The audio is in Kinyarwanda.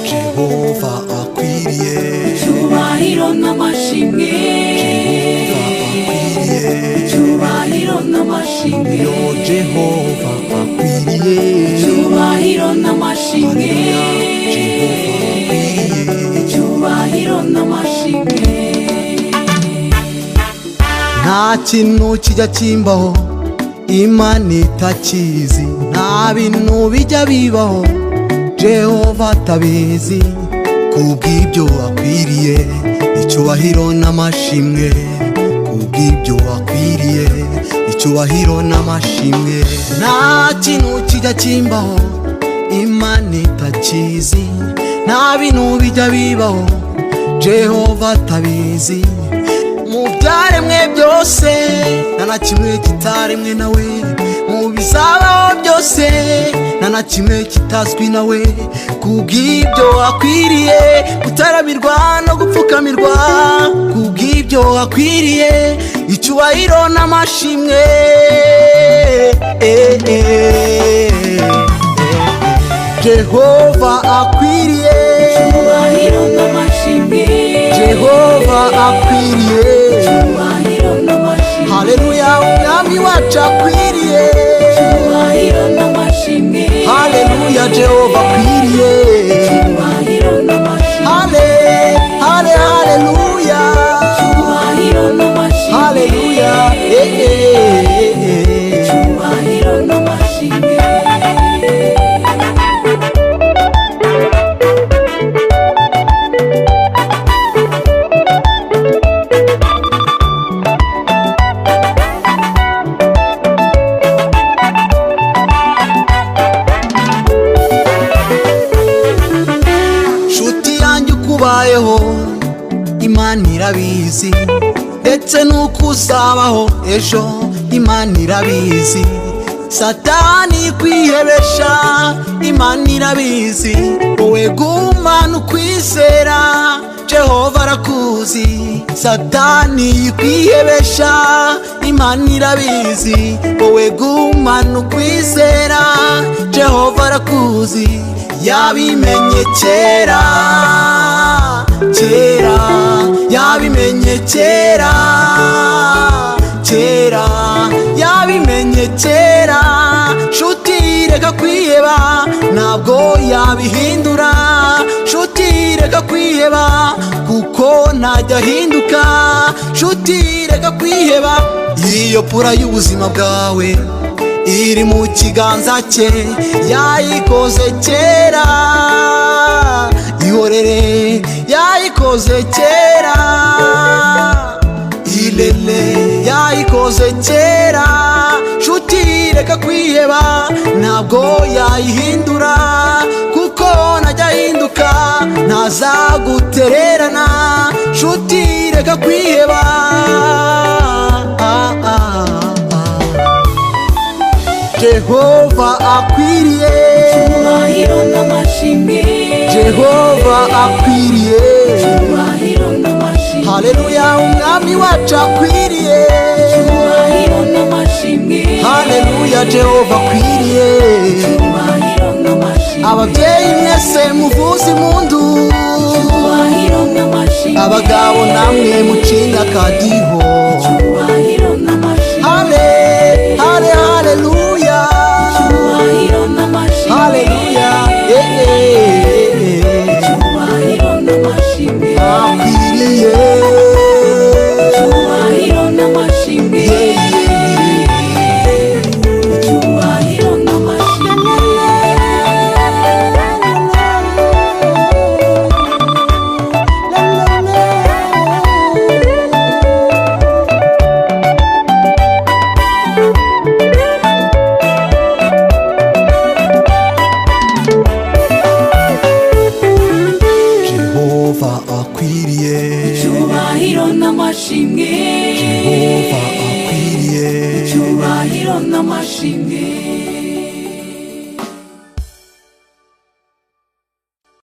Jehova akwiriye icyubahiro n'amashimwe, icyubahiro n'amashimwe, yo Jehova akwiriye icyubahiro n'amashimwe, Jehova akwiriye icyubahiro n'amashimwe. nta kintu kijya kimbaho Imana itakizi, nta bintu bijya bibaho Jehova atabizi, kubw'ibyo akwiriye icyubahiro n'amashimwe, kubw'ibyo akwiriye icyubahiro n'amashimwe. nta kintu kijya kimbaho Imana itakizi, nta bintu bijya bibaho Jehova atabizi, mu byaremwe byose nta na kimwe kitaremwe nawe, mu bizabaho byose nta na kimwe kitazwi nawe, kubw'ibyo akwiriye gutaramirwa no gupfukamirwa, kubw'ibyo akwiriye icyubahiro n'amashimwe. Jehova akwiriye icyubahiro n'amashimwe, Jehova akwiriye icyubahiro n'amashimwe, haleluya, umwami wacu akwiriye icyubahiro n'amashimwe, haleluya, Jehova akwiriye icyubahiro n'amashimwe, haleluya, icyubahiro n'amashimwe, haleluya, icyubahiro n'amashimwe. ubayeho Imana irabizi, ndetse n'uko uzabaho ejo Imana irabizi, Satani kwihebesha Imana irabizi, wowe gumana ukwizera Jehova arakuzi. Satani kwihebesha Imana irabizi, wowe gumana ukwizera Jehova arakuzi. yabimenye kera kera, yabimenye kera kera, yabimenye kera. Nshuti reka kwiheba, ntabwo yabihindura. Nshuti reka kwiheba, kuko ntajya ahinduka. Nshuti reka kwiheba, iyo pura y'ubuzima bwawe iri mu kiganza cye, yayikoze kera. Ihorere, yayikoze kera. Ilele, yayikoze kera. Nshuti reka kwiheba, ntabwo yayihindura, kuko ntajya ahinduka, ntazagutererana. Nshuti reka kwiheba. Jehova akwiriye icyubahiro n'amashimwe, Jehova akwiriye icyubahiro n'amashimwe, haleluya, umwami wacu akwiriye icyubahiro n'amashimwe, haleluya, Jehova akwiriye. icyubahiro n'amashimwe, ababyeyi mwese muvuze impundu, icyubahiro n'amashimwe, abagabo namwe mucinga akadiho, icyubahiro n'amashimwe, haleluya, icyubahiro n'amashimwe, haleluya, icyubahiro n'amashimwe, akwiriye icyubahiro n'amashimwe, icyubahiro n'amashimwe. Jehova akwiriye icyubahiro n'amashimwe, Jehova akwiriye icyubahiro n'amashimwe.